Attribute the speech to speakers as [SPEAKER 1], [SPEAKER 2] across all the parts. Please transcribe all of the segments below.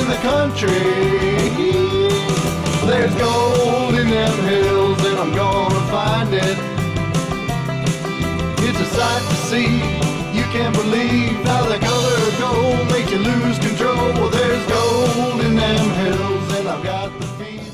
[SPEAKER 1] the country. There's gold in them hills and I'm gonna find it. It's a sight to see, you can't believe how the color of gold makes you lose control. Well, there's gold in them hills and I've got the fever.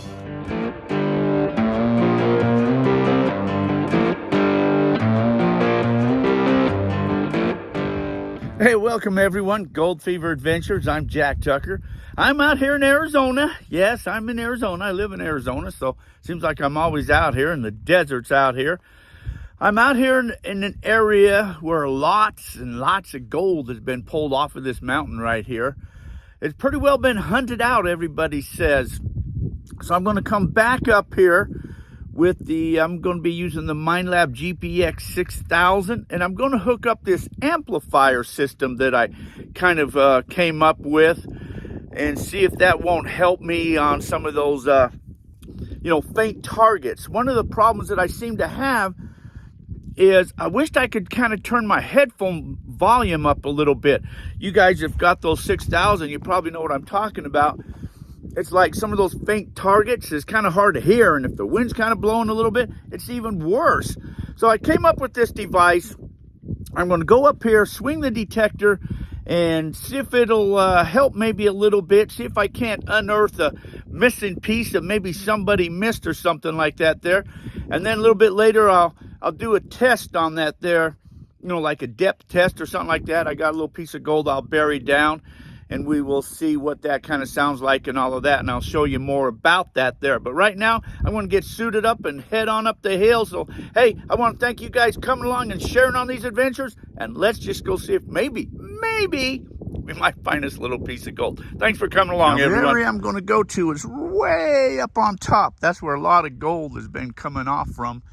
[SPEAKER 2] Hey, welcome everyone, Gold Fever Adventures. I'm Jack Tucker. I'm out here in Arizona. Yes, I'm in Arizona. I live in Arizona, so it seems like I'm always out here in the deserts out here. I'm out here in an area where lots and lots of gold has been pulled off of this mountain right here. It's pretty well been hunted out, everybody says. So I'm going to come back up here with I'm going to be using the Minelab GPX 6000, and I'm going to hook up this amplifier system that I kind of came up with and see if that won't help me on some of those, faint targets. One of the problems that I seem to have is I wished I could kind of turn my headphone volume up a little bit. You guys have got those 6000, you probably know what I'm talking about. It's like some of those faint targets is kind of hard to hear, and if the wind's kind of blowing a little bit, it's even worse. So I came up with this device. I'm going to go up here, swing the detector, and see if it'll help maybe a little bit. See if I can't unearth a missing piece that maybe somebody missed or something like that there. And then a little bit later, I'll do a test on that there, like a depth test or something like that. I got a little piece of gold I'll bury down, and we will see what that kind of sounds like and all of that, and I'll show you more about that there. But right now, I want to get suited up and head on up the hill. So, hey, I want to thank you guys coming along and sharing on these adventures, and let's just go see if maybe we might find this little piece of gold. Thanks for coming along, everyone. The area I'm going to go to is way up on top. That's where a lot of gold has been coming off from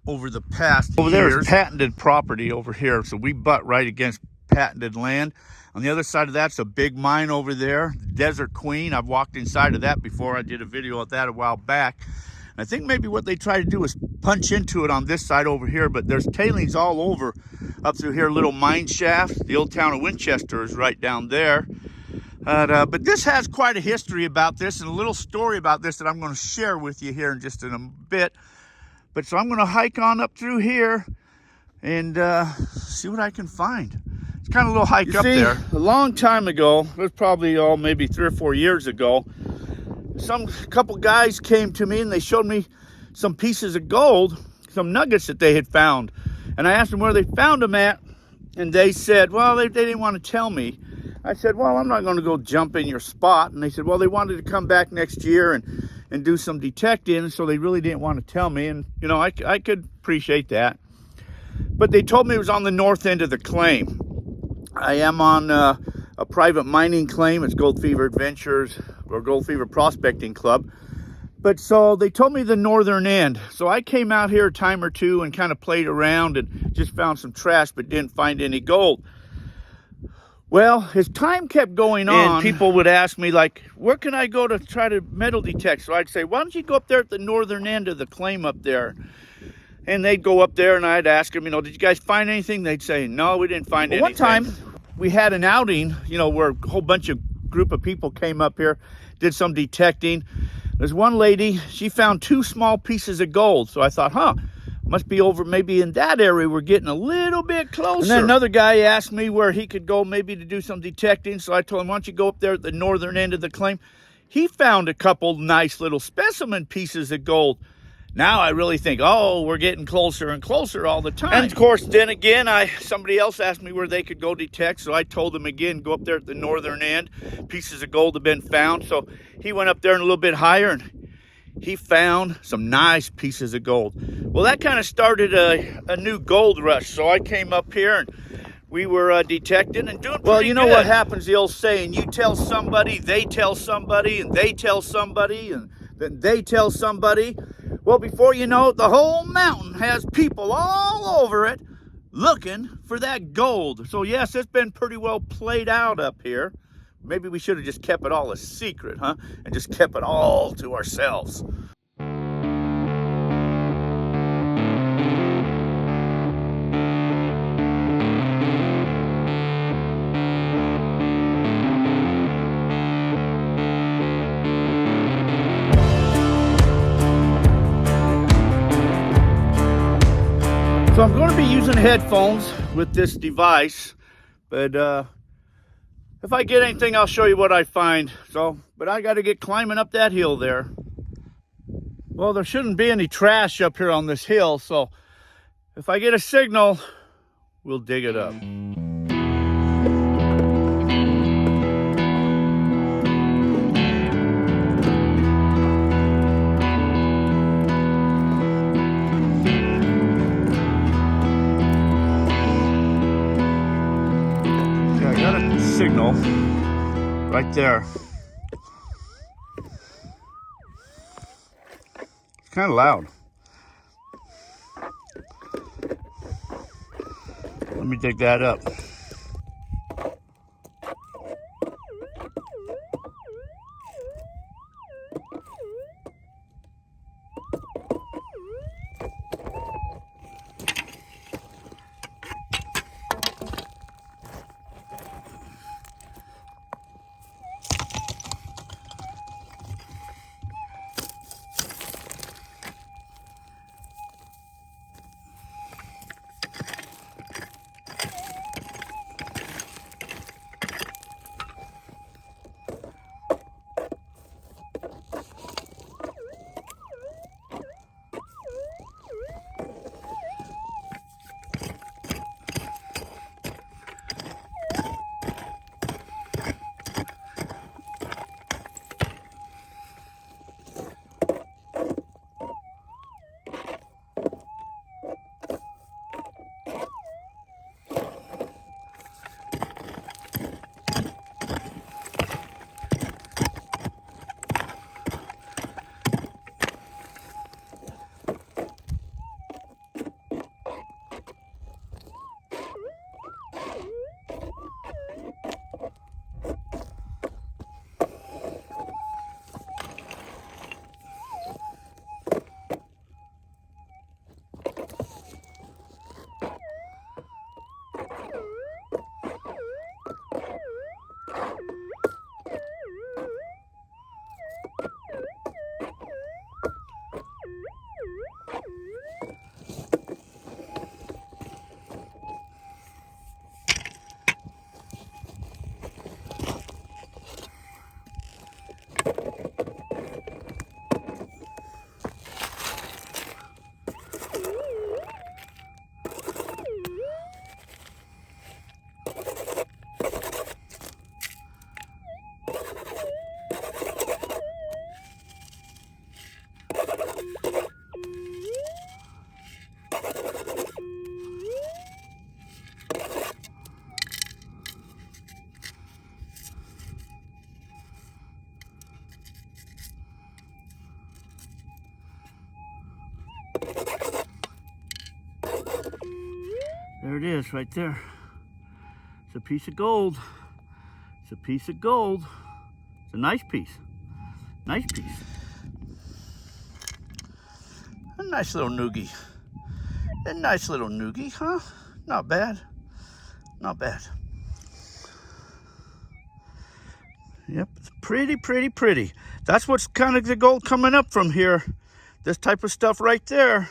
[SPEAKER 2] over the past years. Over there is patented property over here, so we butt right against patented land. On the other side of that's a big mine over there, Desert Queen. I've walked inside of that before. I did a video of that a while back. And I think maybe what they try to do is punch into it on this side over here, but there's tailings all over up through here, little mine shafts. The old town of Winchester is right down there. But this has quite a history about this and a little story about this that I'm going to share with you here in just in a bit. But so I'm going to hike on up through here and see what I can find. It's kind of a little hike up there. A long time ago, it was probably maybe 3 or 4 years ago, couple guys came to me and they showed me some pieces of gold, some nuggets that they had found. And I asked them where they found them at, and they said, well, they didn't want to tell me. I said, well, I'm not going to go jump in your spot. And they said, well, they wanted to come back next year and do some detecting, so they really didn't want to tell me. And, I could appreciate that. But they told me it was on the north end of the claim. I am on a private mining claim. It's Gold Fever Adventures or Gold Fever Prospecting Club. But so they told me the northern end. So I came out here a time or two and kind of played around and just found some trash, but didn't find any gold. Well, as time kept going on, people would ask me, like, where can I go to try to metal detect? So I'd say, why don't you go up there at the northern end of the claim up there? And they'd go up there and I'd ask them, did you guys find anything? They'd say, no, we didn't find anything. One time we had an outing, where a whole bunch of group of people came up here, did some detecting. There's one lady, she found 2 small pieces of gold. So I thought, must be over maybe in that area. We're getting a little bit closer. And then another guy asked me where he could go maybe to do some detecting. So I told him, why don't you go up there at the northern end of the claim? He found a couple nice little specimen pieces of gold. Now I really think, we're getting closer and closer all the time. And of course, then again, somebody else asked me where they could go detect. So I told them again, go up there at the northern end. Pieces of gold have been found. So he went up there and a little bit higher, and he found some nice pieces of gold. Well, that kind of started a new gold rush. So I came up here and we were detecting and doing pretty good. What happens, the old saying, you tell somebody, they tell somebody, and they tell somebody, and then they tell somebody. Well, before you know it, the whole mountain has people all over it looking for that gold. So yes, it's been pretty well played out up here. Maybe we should have just kept it all a secret, and just kept it all to ourselves. I'm going to be using headphones with this device, but if I get anything, I'll show you what I find. But I got to get climbing up that hill there. Well, there shouldn't be any trash up here on this hill, so if I get a signal, we'll dig it up. Yeah, I got a signal right there. It's kind of loud. Let me dig that up. There it is, right there. It's a piece of gold. It's a piece of gold. It's a nice piece. Nice piece. A nice little noogie. A nice little noogie, huh? Not bad. Not bad. Yep, it's pretty, pretty, pretty. That's what's kind of the gold coming up from here. This type of stuff right there.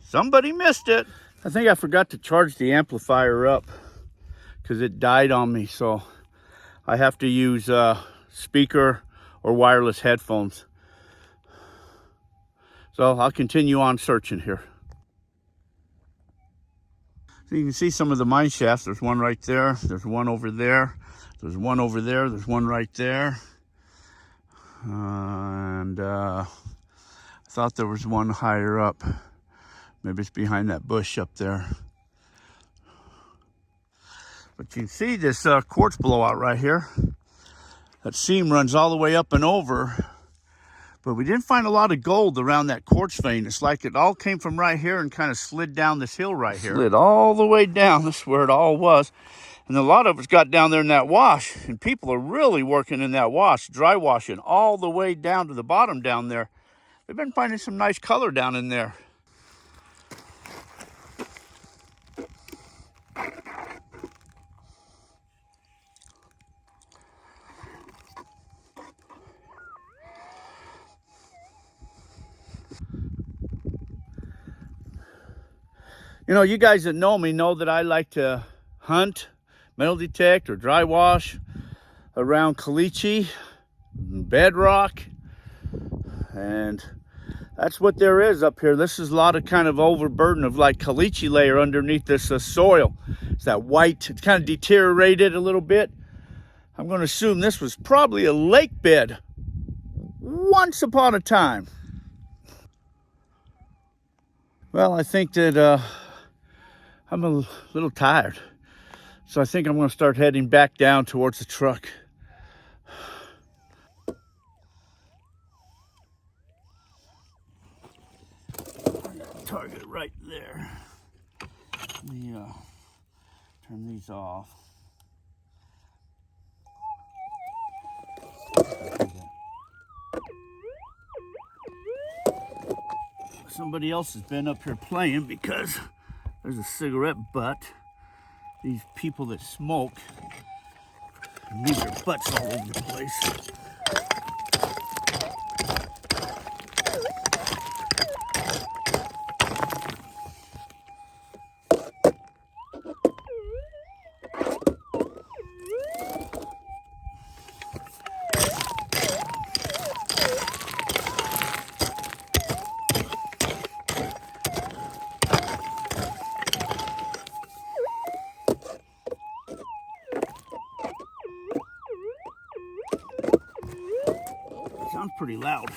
[SPEAKER 2] Somebody missed it. I think I forgot to charge the amplifier up because it died on me. So I have to use speaker or wireless headphones. So I'll continue on searching here. So you can see some of the mine shafts. There's one right there. There's one over there. There's one over there. There's one right there. And I thought there was one higher up. Maybe it's behind that bush up there. But you can see this quartz blowout right here. That seam runs all the way up and over. But we didn't find a lot of gold around that quartz vein. It's like it all came from right here and kind of slid down this hill right here. Slid all the way down. This is where it all was. And a lot of it's got down there in that wash. And people are really working in that wash, dry washing all the way down to the bottom down there. They've been finding some nice color down in there. You know, you guys that know me know that I like to hunt, metal detect, or dry wash around caliche, bedrock, and that's what there is up here. This is a lot of kind of overburden of like caliche layer underneath this soil. It's that white, it's kind of deteriorated a little bit. I'm going to assume this was probably a lake bed once upon a time. Well, I think that I'm a little tired. So I think I'm going to start heading back down towards the truck. Target right there. Let me turn these off. Somebody else has been up here playing because there's a cigarette butt. These people that smoke leave their butts all over the place. Sounds pretty loud.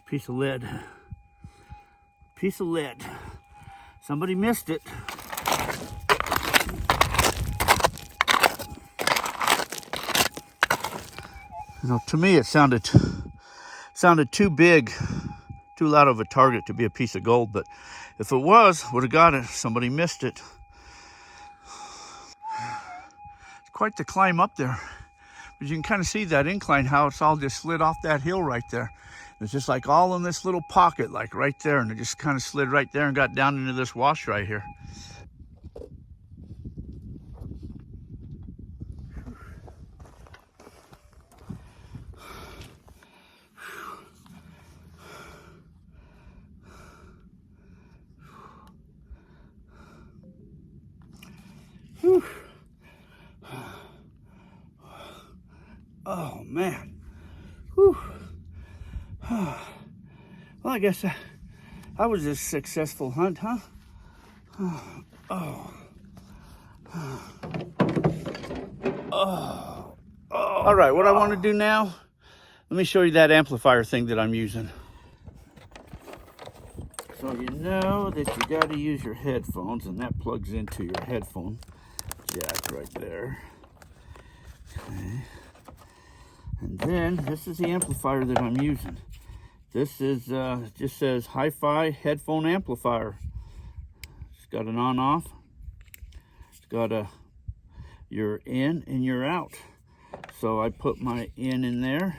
[SPEAKER 2] Piece of lead. Piece of lead. Somebody missed it. You know, to me it sounded too big, too loud of a target to be a piece of gold, but if it was, would have got it. Somebody missed it. It's quite the climb up there. But you can kind of see that incline, how it's all just slid off that hill right there. It's just like all in this little pocket, like right there, and it just kind of slid right there and got down into this wash right here. Whew. Oh man. Whew. Well, I guess that was a successful hunt, huh? Oh. All right, what I want to do now, let me show you that amplifier thing that I'm using. So you know that you got to use your headphones, and that plugs into your headphone jack right there. Okay. And then this is the amplifier that I'm using. This is just says hi-fi headphone amplifier. It's got an on-off. It's got your in and your out. So I put my in there,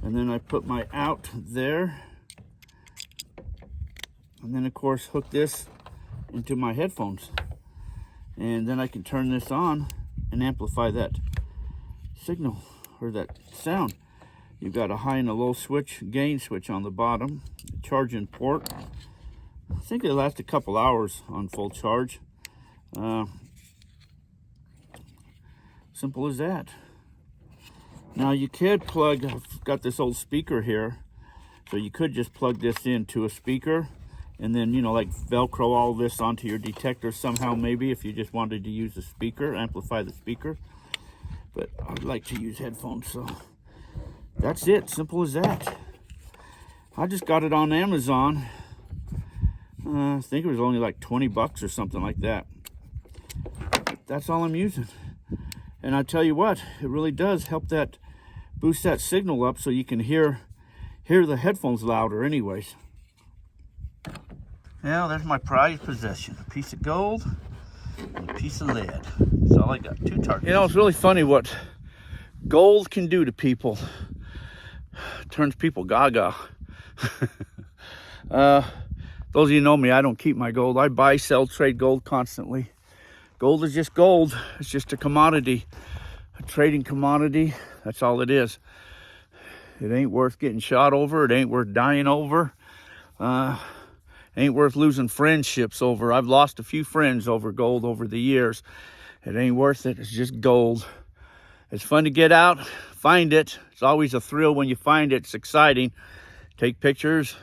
[SPEAKER 2] and then I put my out there, and then of course hook this into my headphones, and then I can turn this on and amplify that signal or that sound. You've got a high and a low switch, gain switch on the bottom, charging port. I think they last a couple hours on full charge. Simple as that. Now you could plug, I've got this old speaker here, so you could just plug this into a speaker and then, you know, like Velcro all this onto your detector somehow, maybe, if you just wanted to use the speaker, amplify the speaker. But I'd like to use headphones, so that's it, simple as that. I just got it on Amazon. I think it was only like 20 bucks or something like that. That's all I'm using. And I tell you what, it really does help that boost that signal up so you can hear the headphones louder anyways. Now there's my prized possession, a piece of gold and a piece of lead. That's all I got, 2 targets. You know, it's really funny what gold can do to people. It turns people gaga. Those of you who know me, I don't keep my gold. I buy, sell, trade gold constantly. Gold is just gold. It's just a commodity, a trading commodity. That's all it is. It ain't worth getting shot over. It ain't worth dying over. Ain't worth losing friendships over. I've lost a few friends over gold over the years. It ain't worth it. It's just gold. It's fun to get out, find it. It's always a thrill when you find it. It's exciting. Take pictures,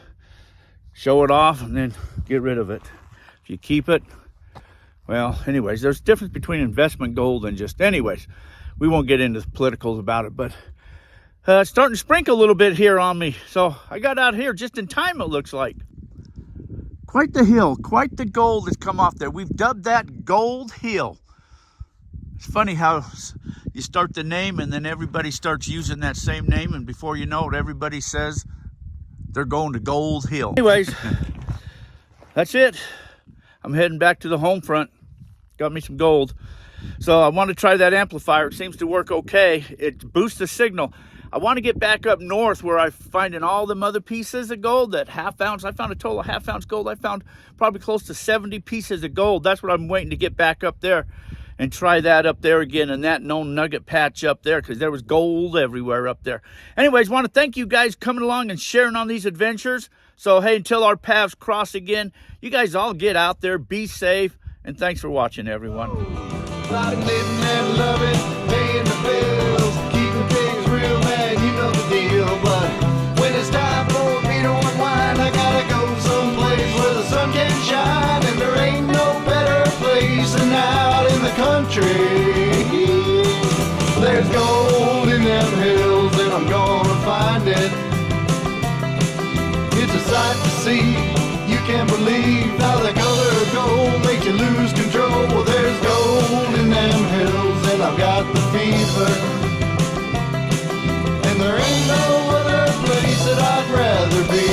[SPEAKER 2] show it off, and then get rid of it. If you keep it, well, anyways, there's a difference between investment gold and just, anyways, we won't get into the politicals about it, but it's starting to sprinkle a little bit here on me. So I got out here just in time, it looks like. Quite the hill, quite the gold has come off there. We've dubbed that Gold Hill. It's funny how you start the name and then everybody starts using that same name, and before you know it, everybody says they're going to Gold Hill. Anyways, that's it. I'm heading back to the home front. Got me some gold. So I want to try that amplifier. It seems to work okay. It boosts the signal. I want to get back up north where I'm finding all them other pieces of gold, that half ounce. I found a total of half ounce gold. I found probably close to 70 pieces of gold. That's what I'm waiting to get back up there and try that up there again, and that known Nugget Patch up there, because there was gold everywhere up there. Anyways, want to thank you guys coming along and sharing on these adventures. So, hey, until our paths cross again, you guys all get out there, be safe, and thanks for watching, everyone.
[SPEAKER 1] I've been living and loving, paying the bills, keeping things real, man, you know the deal. But when it's time for me to unwind, I gotta go someplace where the sun can shine, and there ain't no better place than out in the country. There's gold in them hills, and I'm gonna find it. It's a sight to see, you can't believe how the color of gold makes you lose control. Well, there's gold in them hills, and I've got the fever. And there ain't no other place that I'd rather be.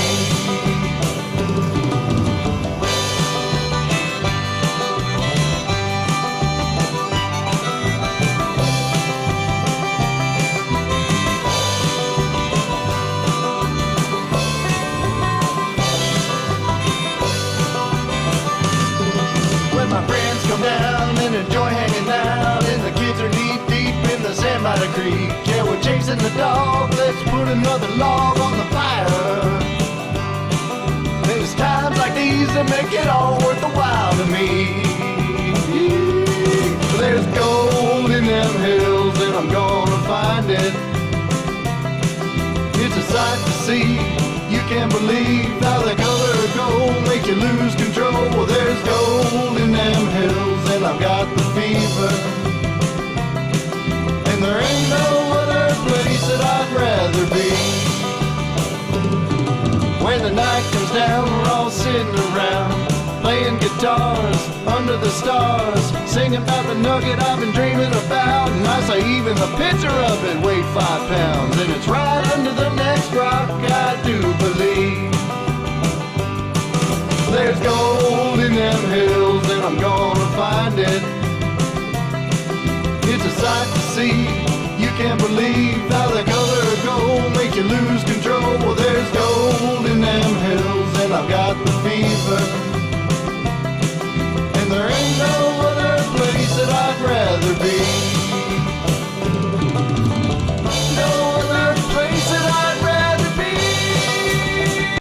[SPEAKER 1] Enjoy hanging out, and the kids are knee deep in the sand by the creek. Yeah, we're chasing the dog, let's put another log on the fire. There's times like these that make it all worth the while to me. There's gold in them hills, and I'm gonna find it. It's a sight to see, you can't believe how the color of gold makes you lose control. Well, there's gold in them hills, and I've got the fever. And there ain't no other place that I'd rather be. When the night comes down, we're all sitting around, playing guitars under the stars, singing about the nugget I've been dreaming about. And I say even the picture of it weighed 5 pounds, and it's right under the next rock, I do believe. There's gold in them hills, and I'm gonna find it. It's a sight to see, you can't believe how the color of gold makes you lose control. Well, there's gold in them hills, and I've got the fever. And there ain't no other place that I'd rather be.